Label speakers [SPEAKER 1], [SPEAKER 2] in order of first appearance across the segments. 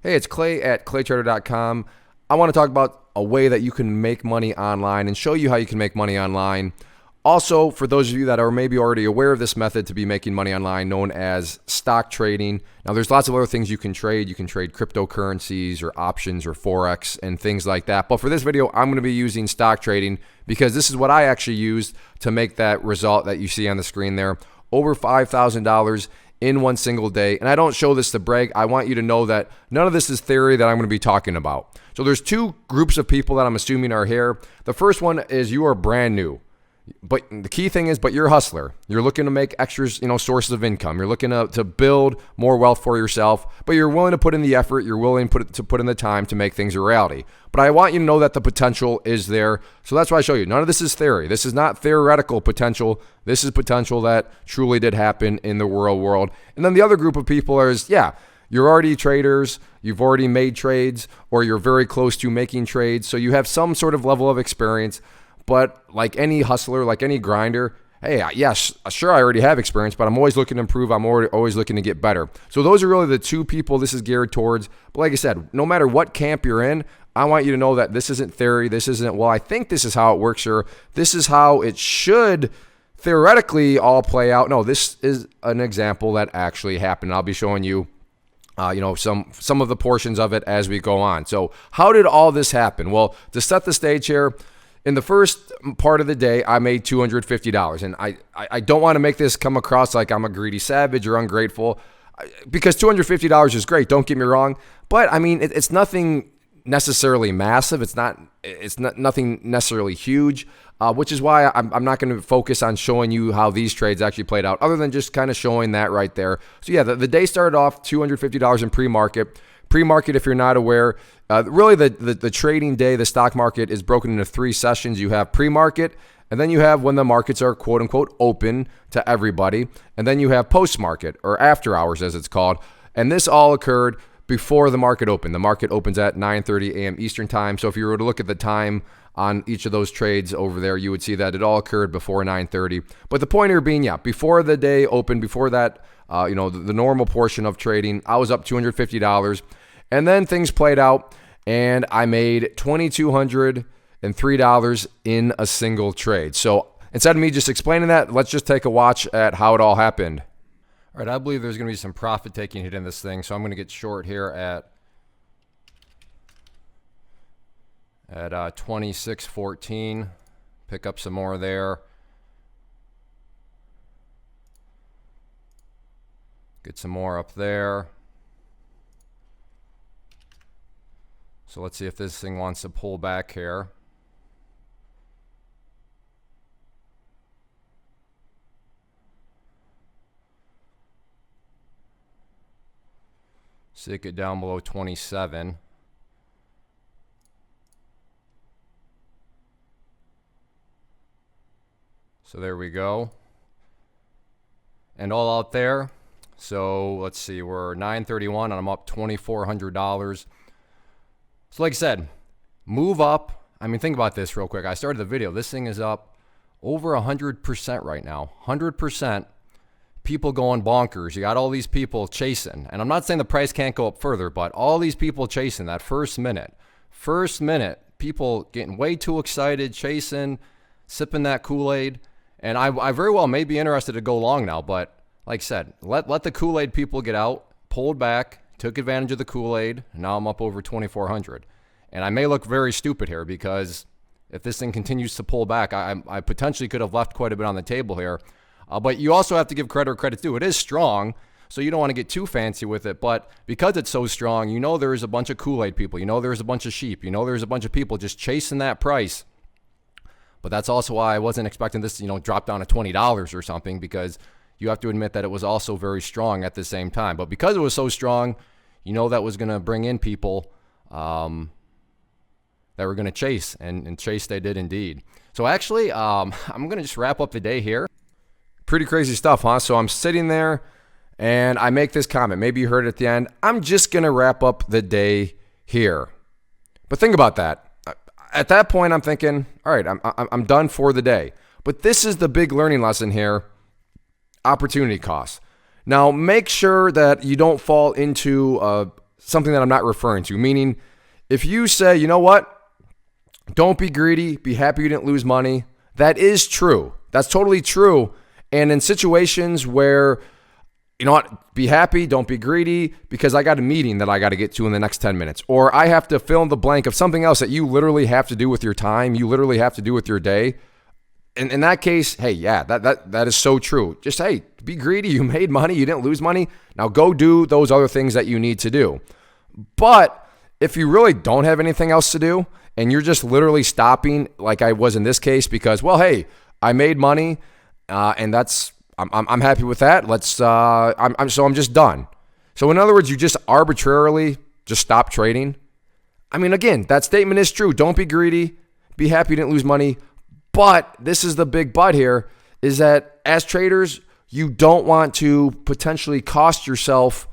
[SPEAKER 1] Hey, it's Clay at claytrader.com. I want to talk about a way that you can make money online and show you how you can make money online. Also, for those of you that are maybe already aware of this method to be making money online, known as stock trading. Now, there's lots of other things you can trade. You can trade cryptocurrencies or options or Forex and things like that. But for this video, I'm going to be using stock trading because this is what I actually used to make that result that you see on the screen there. Over $5,000 in one single day. And I don't show this to brag. I want you to know that none of this is theory that I'm going to be talking about. So there's two groups of people that I'm assuming are here. The first one is you are brand new. But the key thing is, you're a hustler. You're looking to make extra, sources of income. You're looking to build more wealth for yourself, but you're willing to put in the effort. You're willing to put in the time to make things a reality. But I want you to know that the potential is there. So that's why I show you. None of this is theory. This is not theoretical potential. This is potential that truly did happen in the real world. And then the other group of people is, you're already traders, you've already made trades, or you're very close to making trades. So you have some sort of level of experience. But like any hustler, like any grinder, hey, yes, sure, I already have experience, but I'm always looking to improve. I'm always looking to get better. So those are really the two people this is geared towards. But like I said, no matter what camp you're in, I want you to know that this isn't theory. This isn't, I think this is how it works, sure. This is how it should theoretically all play out. No, this is an example that actually happened. I'll be showing you some of the portions of it as we go on. So how did all this happen? Well, to set the stage here, in the first part of the day, I made $250. And I don't want to make this come across like I'm a greedy savage or ungrateful, because $250 is great, don't get me wrong. But I mean, it's nothing necessarily massive. It's not nothing necessarily huge, which is why I'm not going to focus on showing you how these trades actually played out, other than just kind of showing that right there. So yeah, the day started off $250 in pre-market. Pre-market, if you're not aware, really the trading day, the stock market is broken into three sessions. You have pre-market, and then you have when the markets are quote unquote open to everybody, and then you have post-market, or after hours as it's called. And this all occurred before the market opened. The market opens at 9:30 a.m. Eastern time. So if you were to look at the time on each of those trades over there, you would see that it all occurred before 9:30. But the point here being, before the day opened, before that, the normal portion of trading, I was up $250. And then things played out, and I made $2,203 in a single trade. So instead of me just explaining that, let's just take a watch at how it all happened. All right, I believe there's going to be some profit taking hit in this thing, so I'm going to get short here at 26.14. Pick up some more there. Get some more up there. So let's see if this thing wants to pull back here. See it get down below 27. So there we go. And all out there. So let's see, we're 931 and I'm up $2,400. So like I said, move up. I mean, think about this real quick. I started the video. This thing is up over 100% right now. 100%. People going bonkers. You got all these people chasing. And I'm not saying the price can't go up further, but all these people chasing that first minute. First minute, people getting way too excited, chasing, sipping that Kool-Aid. And I very well may be interested to go long now, but like I said, let the Kool-Aid people get out, pulled back, took advantage of the Kool-Aid, and now I'm up over 2,400. And I may look very stupid here because if this thing continues to pull back, I potentially could have left quite a bit on the table here. But you also have to give credit where credit's due. It is strong, so you don't want to get too fancy with it. But because it's so strong, there's a bunch of Kool-Aid people. There's a bunch of sheep. There's a bunch of people just chasing that price. But that's also why I wasn't expecting this to, drop down to $20 or something, because you have to admit that it was also very strong at the same time. But because it was so strong, that was going to bring in people that were going to chase, and chase they did indeed. So actually, I'm going to just wrap up the day here. Pretty crazy stuff, huh? So I'm sitting there, and I make this comment. Maybe you heard it at the end. I'm just going to wrap up the day here. But think about that. At that point, I'm thinking, all right, I'm done for the day. But this is the big learning lesson here. Opportunity cost. Now, make sure that you don't fall into a something that I'm not referring to. Meaning, if you say, you know what, don't be greedy, be happy you didn't lose money, that is true. That's totally true. And in situations where, you know what, be happy, don't be greedy, because I got a meeting that I got to get to in the next 10 minutes. Or I have to fill in the blank of something else that you literally have to do with your time, you literally have to do with your day. In that case, hey, yeah, that is so true. Just, hey, be greedy. You made money. You didn't lose money. Now go do those other things that you need to do. But if you really don't have anything else to do and you're just literally stopping, like I was in this case, because, well, hey, I made money and I'm happy with that. I'm just done. So in other words, you just arbitrarily just stop trading. I mean, again, that statement is true. Don't be greedy. Be happy you didn't lose money. But this is the big but here, is that as traders, you don't want to potentially cost yourself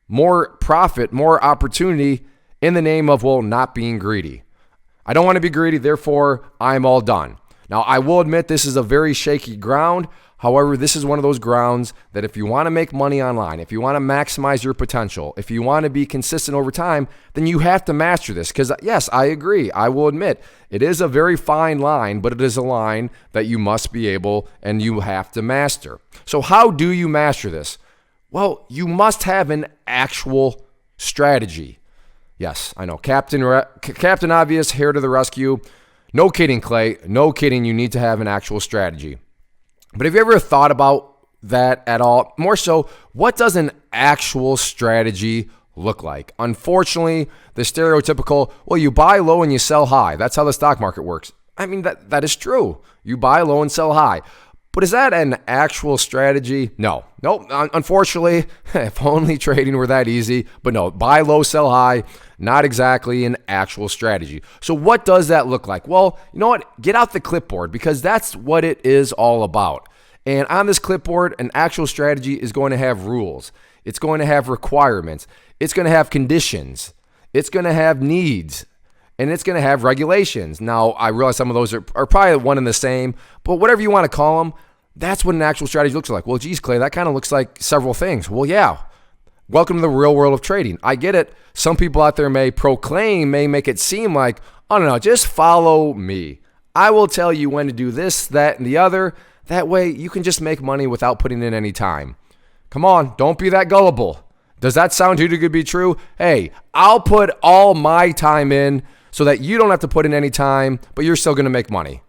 [SPEAKER 1] more profit, more opportunity in the name of, well, not being greedy. I don't want to be greedy, therefore I'm all done. Now, I will admit this is a very shaky ground. However, this is one of those grounds that if you want to make money online, if you want to maximize your potential, if you want to be consistent over time, then you have to master this. Because yes, I agree. I will admit it is a very fine line, but it is a line that you must be able and you have to master. So how do you master this? Well, you must have an actual strategy. Yes, I know. Captain Obvious here to the rescue. No kidding, Clay. No kidding. You need to have an actual strategy. But have you ever thought about that at all? More so, what does an actual strategy look like? Unfortunately, the stereotypical, well, you buy low and you sell high. That's how the stock market works. I mean, that is true. You buy low and sell high. But is that an actual strategy? No. Nope. Unfortunately, if only trading were that easy. But no, buy low, sell high, not exactly an actual strategy. So what does that look like? Well, you know what? Get out the clipboard, because that's what it is all about. And on this clipboard, an actual strategy is going to have rules. It's going to have requirements. It's going to have conditions. It's going to have needs. And it's going to have regulations. Now, I realize some of those are probably one and the same, but whatever you want to call them, that's what an actual strategy looks like. Well, geez, Clay, that kind of looks like several things. Well, yeah. Welcome to the real world of trading. I get it. Some people out there may make it seem like, oh, no, just follow me. I will tell you when to do this, that, and the other. That way you can just make money without putting in any time. Come on, don't be that gullible. Does that sound too good to be true? Hey, I'll put all my time in so that you don't have to put in any time, but you're still going to make money.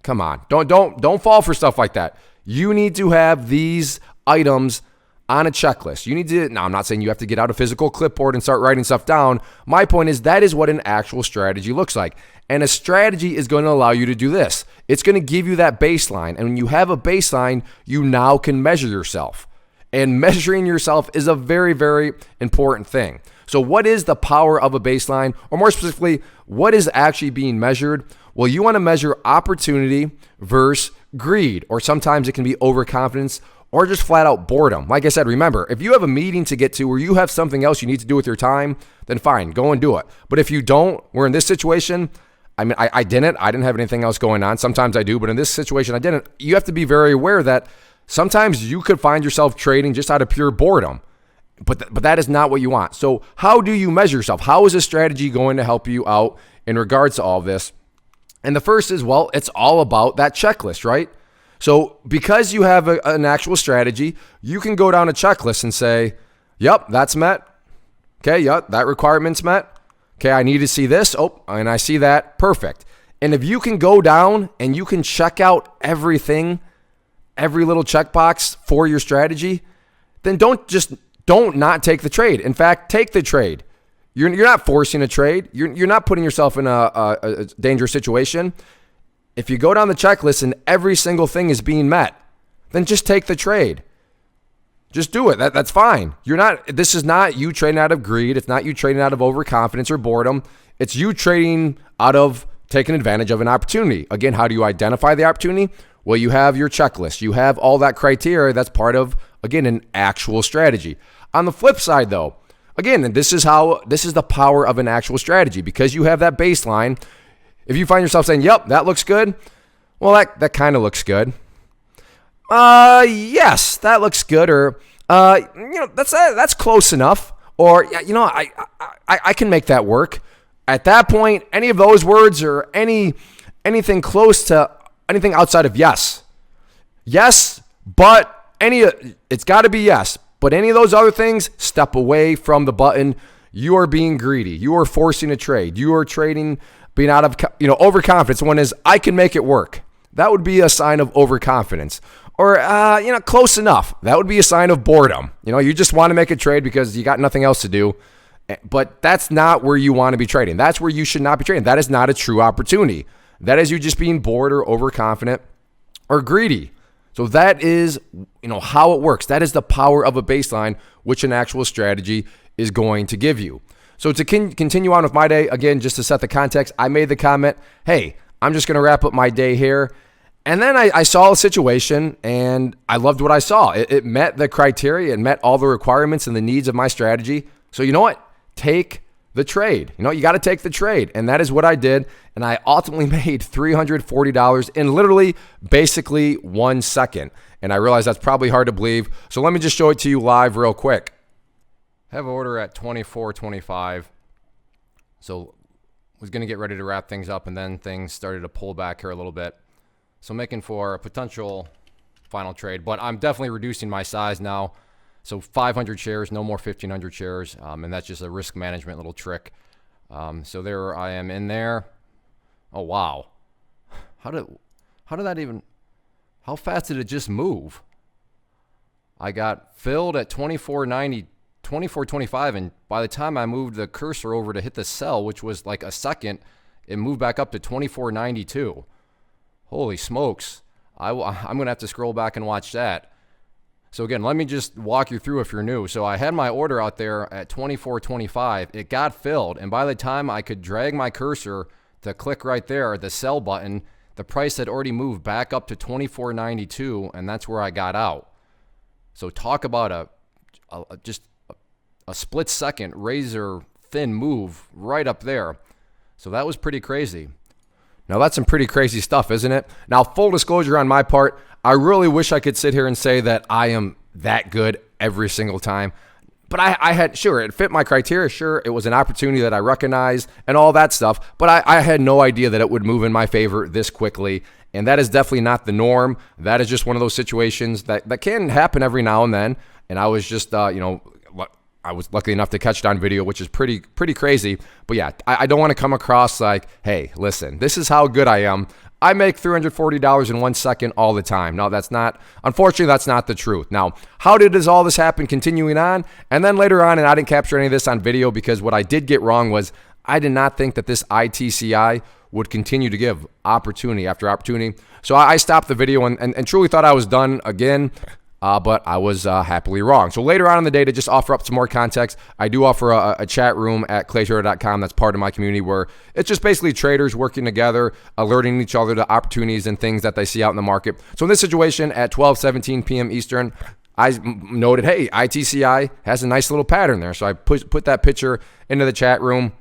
[SPEAKER 1] Come on, don't fall for stuff like that. You need to have these items on a checklist. You need to, now I'm not saying you have to get out a physical clipboard and start writing stuff down. My point is that is what an actual strategy looks like. And a strategy is going to allow you to do this. It's going to give you that baseline. And when you have a baseline, you now can measure yourself. And measuring yourself is a very, very important thing. So what is the power of a baseline? Or more specifically, what is actually being measured? Well, you want to measure opportunity versus greed, or sometimes it can be overconfidence or just flat out boredom. Like I said, remember, if you have a meeting to get to or you have something else you need to do with your time, then fine, go and do it. But if you don't, we're in this situation. I mean, I didn't have anything else going on. Sometimes I do, but in this situation, I didn't. You have to be very aware that sometimes you could find yourself trading just out of pure boredom. But that is not what you want. So how do you measure yourself? How is a strategy going to help you out in regards to all of this? And the first is, well, it's all about that checklist, right? So because you have an actual strategy, you can go down a checklist and say, yep, that's met. Okay, yep, that requirement's met. Okay, I need to see this. Oh, and I see that. Perfect. And if you can go down and you can check out everything, every little checkbox for your strategy, then don't not take the trade. In fact, take the trade. You're not forcing a trade. You're not putting yourself in a dangerous situation. If you go down the checklist and every single thing is being met, then just take the trade. Just do it. That's fine. This is not you trading out of greed. It's not you trading out of overconfidence or boredom. It's you trading out of taking advantage of an opportunity. Again, how do you identify the opportunity? Well, you have your checklist. You have all that criteria. That's part of, again, an actual strategy. On the flip side, though, again, this is the power of an actual strategy, because you have that baseline. If you find yourself saying, yep, that looks good, well, that kind of looks good. Yes, that looks good, or that's close enough. or yeah, you know, I can make that work. At that point, any of those words or anything close to anything outside of yes, but it's got to be yes. But any of those other things, step away from the button. You are being greedy. You are forcing a trade. You are trading, being out of, overconfidence. One is, I can make it work. That would be a sign of overconfidence. Or, close enough. That would be a sign of boredom. You just want to make a trade because you got nothing else to do. But that's not where you want to be trading. That's where you should not be trading. That is not a true opportunity. That is you just being bored or overconfident or greedy. So that is, how it works. That is the power of a baseline, which an actual strategy is going to give you. So to continue on with my day, again, just to set the context, I made the comment, hey, I'm just going to wrap up my day here. And then I saw a situation and I loved what I saw. It met the criteria and met all the requirements and the needs of my strategy. So you know what? Take the trade. You got to take the trade. And that is what I did. And I ultimately made $340 in literally basically 1 second. And I realized that's probably hard to believe. So let me just show it to you live real quick. I have an order at $24.25. So was going to get ready to wrap things up, and then things started to pull back here a little bit. So making for a potential final trade, but I'm definitely reducing my size now. So 500 shares, no more 1,500 shares, and that's just a risk management little trick. So there I am in there. Oh wow, how fast did it just move? I got filled at 24.90, 24.25, and by the time I moved the cursor over to hit the sell, which was like a second, it moved back up to 24.92. Holy smokes. I'm going to have to scroll back and watch that. So again, let me just walk you through if you're new. So I had my order out there at 24.25. It got filled, and by the time I could drag my cursor to click right there, the sell button, the price had already moved back up to 24.92, and that's where I got out. So talk about just a split second razor thin move right up there. So that was pretty crazy. Now that's some pretty crazy stuff, isn't it? Now, full disclosure on my part, I really wish I could sit here and say that I am that good every single time. But it fit my criteria. Sure, it was an opportunity that I recognized and all that stuff. But I had no idea that it would move in my favor this quickly. And that is definitely not the norm. That is just one of those situations that can happen every now and then. And I was just, I was lucky enough to catch it on video, which is pretty crazy. But yeah, I don't want to come across like, hey, listen, this is how good I am. I make $340 in 1 second all the time. No, unfortunately, that's not the truth. Now, how does all this happen continuing on? And then later on, and I didn't capture any of this on video because what I did get wrong was I did not think that this ITCI would continue to give opportunity after opportunity. So I stopped the video and truly thought I was done again. But I was happily wrong. So later on in the day, to just offer up some more context, I do offer a chat room at claytrader.com. That's part of my community where it's just basically traders working together, alerting each other to opportunities and things that they see out in the market. So in this situation at 12:17 p.m. Eastern, I noted, hey, ITCI has a nice little pattern there. So I put that picture into the chat room.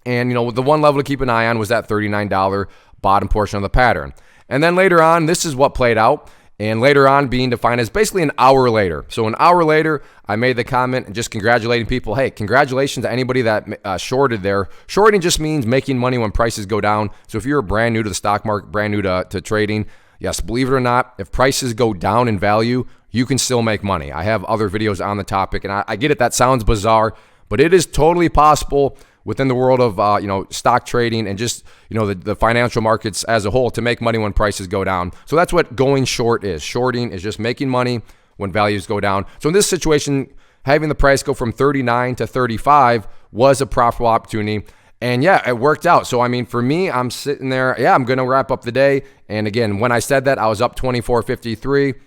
[SPEAKER 1] And, the one level to keep an eye on was that $39 bottom portion of the pattern. And then later on, this is what played out. And later on being defined as basically an hour later. So an hour later, I made the comment and just congratulating people. Hey, congratulations to anybody that shorted there. Shorting just means making money when prices go down. So if you're brand new to the stock market, brand new to trading, yes, believe it or not, if prices go down in value, you can still make money. I have other videos on the topic, and I get it. That sounds bizarre, but it is totally possible within the world of stock trading and just the financial markets as a whole to make money when prices go down. So that's what going short is. Shorting is just making money when values go down. So in this situation, having the price go from 39 to 35 was a profitable opportunity. And yeah, it worked out. So I mean, for me, I'm sitting there, I'm going to wrap up the day. And again, when I said that, I was up 24.53.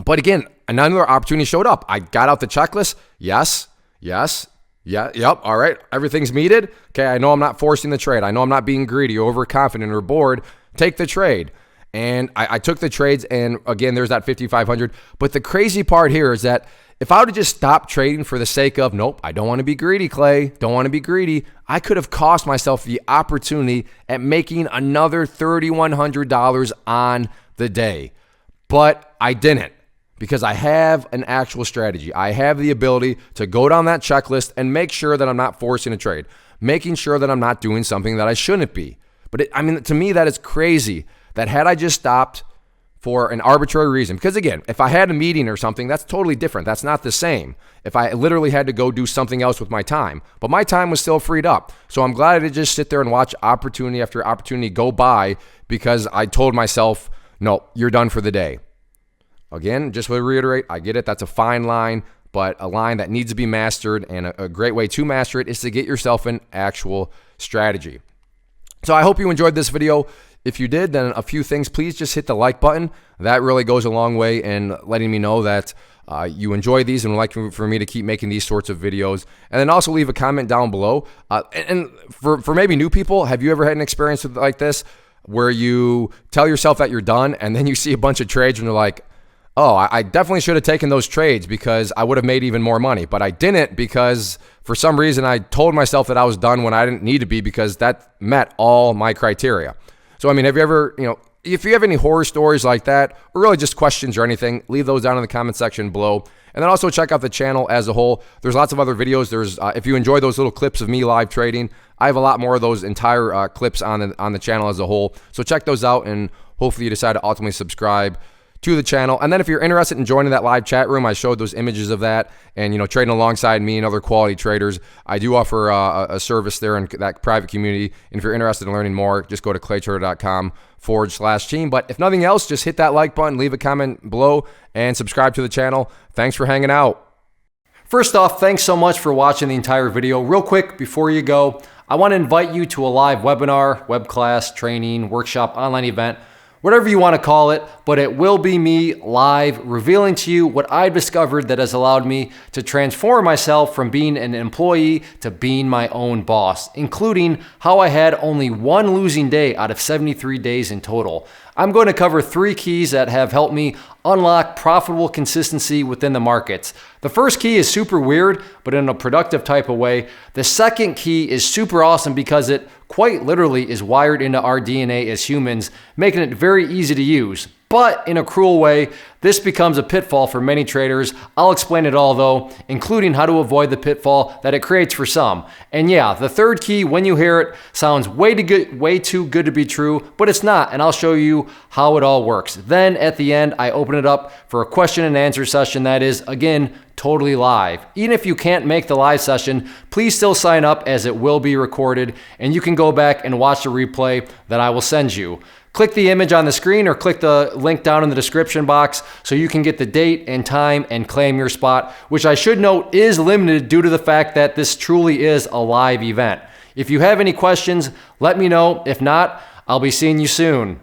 [SPEAKER 1] But again, another opportunity showed up. I got out the checklist. Yes. Yeah, yep, all right, everything's meted. Okay, I know I'm not forcing the trade. I know I'm not being greedy or overconfident or bored. Take the trade. And I took the trades, and again, there's that 5,500. But the crazy part here is that if I would have just stopped trading for the sake of, nope, I don't want to be greedy, Clay, don't want to be greedy, I could have cost myself the opportunity at making another $3,100 on the day. But I didn't. because I have an actual strategy. I have the ability to go down that checklist and make sure that I'm not forcing a trade, making sure that I'm not doing something that I shouldn't be. But to me, that is crazy that had I just stopped for an arbitrary reason, because again, if I had a meeting or something, that's totally different. That's not the same. If I literally had to go do something else with my time, but my time was still freed up. So I'm glad I didn't just sit there and watch opportunity after opportunity go by because I told myself, no, you're done for the day. Again, just to reiterate, I get it. That's a fine line, but a line that needs to be mastered, and a great way to master it is to get yourself an actual strategy. So I hope you enjoyed this video. If you did, then a few things, please just hit the like button. That really goes a long way in letting me know that you enjoy these and would like for me to keep making these sorts of videos. And then also leave a comment down below. And for maybe new people, have you ever had an experience like this where you tell yourself that you're done and then you see a bunch of trades and you're like, oh, I definitely should have taken those trades because I would have made even more money. But I didn't because for some reason I told myself that I was done when I didn't need to be because that met all my criteria. So, have you ever, if you have any horror stories like that, or really just questions or anything, leave those down in the comment section below. And then also check out the channel as a whole. There's lots of other videos. There's, if you enjoy those little clips of me live trading, I have a lot more of those entire clips on the channel as a whole. So check those out, and hopefully you decide to ultimately subscribe to the channel. And then if you're interested in joining that live chat room, I showed those images of that, and trading alongside me and other quality traders. I do offer a service there in that private community. And if you're interested in learning more, just go to claytrader.com/team. But if nothing else, just hit that like button, leave a comment below, and subscribe to the channel. Thanks for hanging out. First off, thanks so much for watching the entire video. Real quick, before you go, I want to invite you to a live webinar, web class, training, workshop, online event, whatever you want to call it, but it will be me live revealing to you what I've discovered that has allowed me to transform myself from being an employee to being my own boss, including how I had only one losing day out of 73 days in total. I'm going to cover 3 keys that have helped me unlock profitable consistency within the markets. The first key is super weird, but in a productive type of way. The second key is super awesome because it quite literally is wired into our DNA as humans, making it very easy to use. But in a cruel way, this becomes a pitfall for many traders. I'll explain it all though, including how to avoid the pitfall that it creates for some. And yeah, the third key, when you hear it, sounds way too good to be true, but it's not, and I'll show you how it all works. Then at the end, I open it up for a question and answer session that is, again, totally live. Even if you can't make the live session, please still sign up as it will be recorded, and you can go back and watch the replay that I will send you. Click the image on the screen or click the link down in the description box so you can get the date and time and claim your spot, which I should note is limited due to the fact that this truly is a live event. If you have any questions, let me know. If not, I'll be seeing you soon.